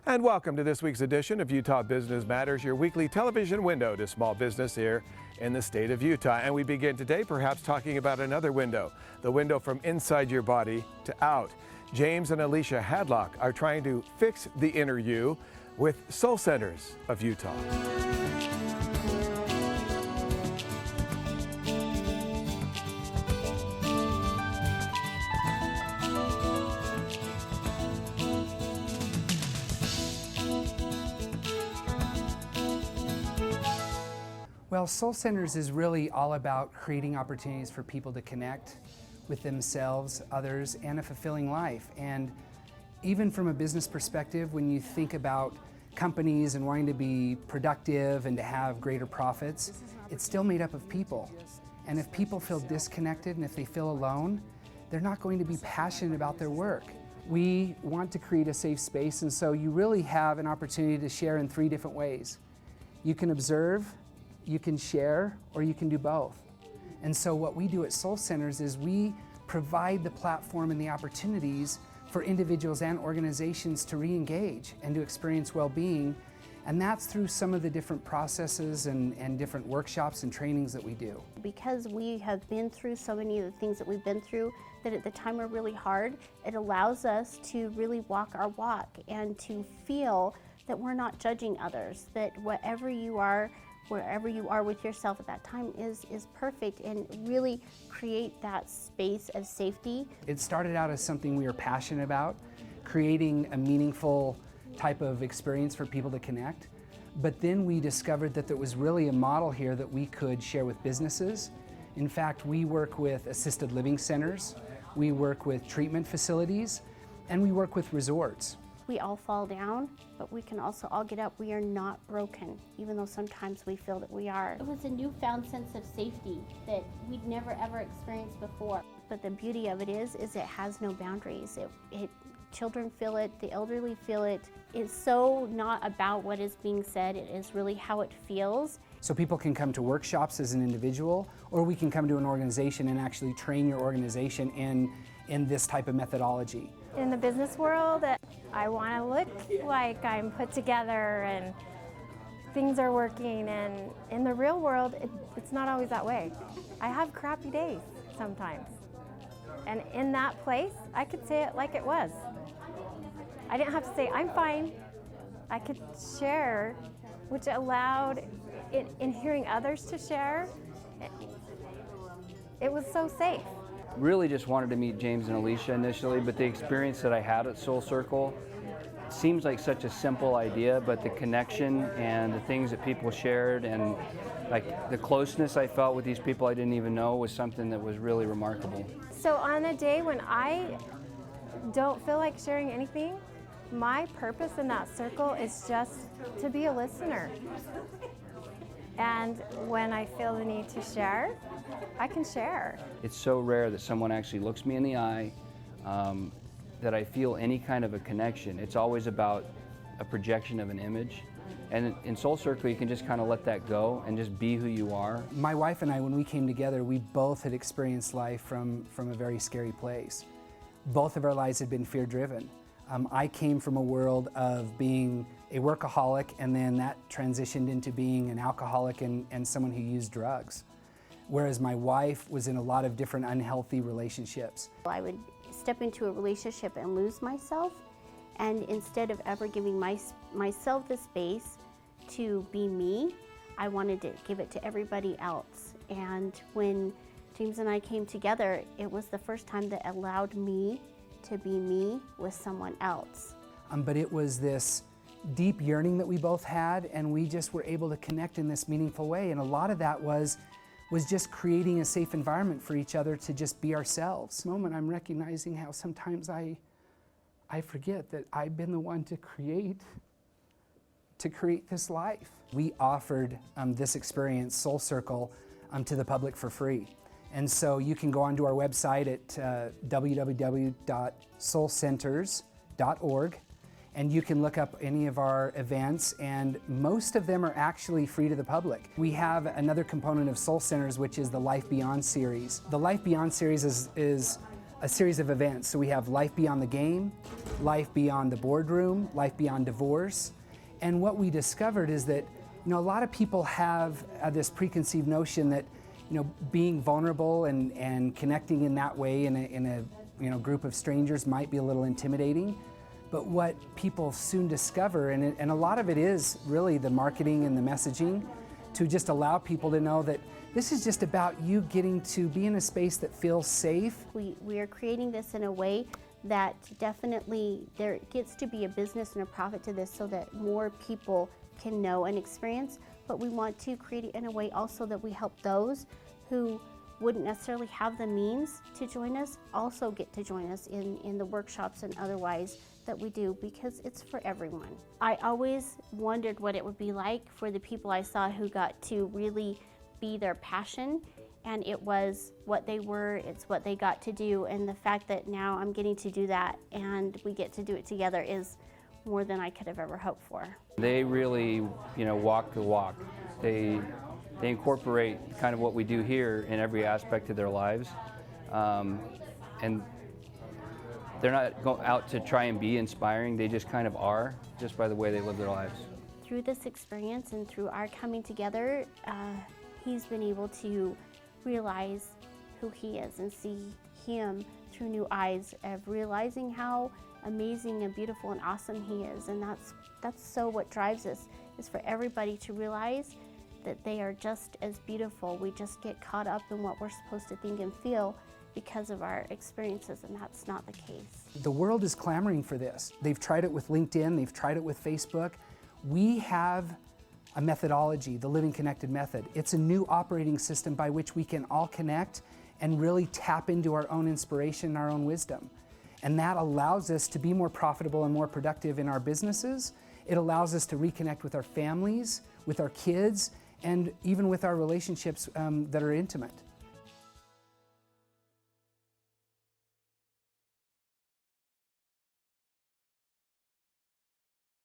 And welcome to this week's edition of Utah Business Matters, your weekly television window to small business here in the state of Utah. And we begin today perhaps talking about another window, the window from inside your body to out. James and Alicia Hadlock are trying to fix the inner you with Soul Centers of Utah. Well, Soul Centers is really all about creating opportunities for people to connect with themselves, others, and a fulfilling life. And even from a business perspective, when you think about companies and wanting to be productive and to have greater profits, it's still made up of people. And if people feel disconnected and if they feel alone, they're not going to be passionate about their work. We want to create a safe space, and so you really have an opportunity to share in three different ways. You can observe, you can share, or you can do both. And so what we do at Soul Centers is we provide the platform and the opportunities for individuals and organizations to re-engage and to experience well-being. And that's through some of the different processes and different workshops and trainings that we do. Because we have been through so many of the things that we've been through that at the time are really hard, it allows us to really walk our walk and to feel that we're not judging others, that wherever you are with yourself at that time is perfect, and really create that space of safety. It started out as something we were passionate about, creating a meaningful type of experience for people to connect. But then we discovered that there was really a model here that we could share with businesses. In fact, we work with assisted living centers, we work with treatment facilities, and we work with resorts. We all fall down, but we can also all get up. We are not broken, even though sometimes we feel that we are. It was a newfound sense of safety that we'd never ever experienced before. But the beauty of it is it has no boundaries. Children feel it, the elderly feel it. It's so not about what is being said, it is really how it feels. So people can come to workshops as an individual, or we can come to an organization and actually train your organization in this type of methodology. In the business world, I want to look like I'm put together and things are working, and in the real world, it's not always that way. I have crappy days sometimes. And in that place, I could say it like it was. I didn't have to say, I'm fine. I could share, which allowed, in hearing others to share, it was so safe. Really just wanted to meet James and Alicia initially, but the experience that I had at Soul Circle seems like such a simple idea, but the connection and the things that people shared and like the closeness I felt with these people I didn't even know was something that was really remarkable. So on a day when I don't feel like sharing anything, my purpose in that circle is just to be a listener. And when I feel the need to share, I can share. It's so rare that someone actually looks me in the eye, that I feel any kind of a connection. It's always about a projection of an image. And in Soul Circle, you can just kind of let that go and just be who you are. My wife and I, when we came together, we both had experienced life from a very scary place. Both of our lives had been fear-driven. I came from a world of being a workaholic, and then that transitioned into being an alcoholic and someone who used drugs. Whereas my wife was in a lot of different unhealthy relationships. I would step into a relationship and lose myself, and instead of ever giving myself the space to be me, I wanted to give it to everybody else. And when James and I came together, it was the first time that allowed me to be me with someone else. But it was this deep yearning that we both had, and we just were able to connect in this meaningful way. And a lot of that was just creating a safe environment for each other to just be ourselves. This moment I'm recognizing how sometimes I forget that I've been the one to create this life. We offered this experience, Soul Circle, to the public for free. And so you can go onto our website at www.soulcenters.org, and you can look up any of our events, and most of them are actually free to the public. We have another component of Soul Centers, which is the Life Beyond series. The Life Beyond series is a series of events. So we have Life Beyond the Game, Life Beyond the Boardroom, Life Beyond Divorce. And what we discovered is that, a lot of people have this preconceived notion that, being vulnerable and connecting in that way in a group of strangers might be a little intimidating. But what people soon discover, and a lot of it is really the marketing and the messaging, to just allow people to know that this is just about you getting to be in a space that feels safe. We are creating this in a way that definitely there gets to be a business and a profit to this so that more people can know and experience, but we want to create it in a way also that we help those who wouldn't necessarily have the means to join us also get to join us in the workshops and otherwise that we do, because it's for everyone. I always wondered what it would be like for the people I saw who got to really be their passion, and it was what they were, it's what they got to do, and the fact that now I'm getting to do that and we get to do it together is more than I could have ever hoped for. They really, walk the walk. They incorporate kind of what we do here in every aspect of their lives, and they're not out to try and be inspiring. They just kind of are, just by the way they live their lives. Through this experience and through our coming together, he's been able to realize who he is and see him through new eyes of realizing how amazing and beautiful and awesome he is. And that's so what drives us, is for everybody to realize that they are just as beautiful. We just get caught up in what we're supposed to think and feel because of our experiences, and that's not the case. The world is clamoring for this. They've tried it with LinkedIn, they've tried it with Facebook. We have a methodology, the Living Connected Method. It's a new operating system by which we can all connect and really tap into our own inspiration and our own wisdom. And that allows us to be more profitable and more productive in our businesses. It allows us to reconnect with our families, with our kids, and even with our relationships that are intimate.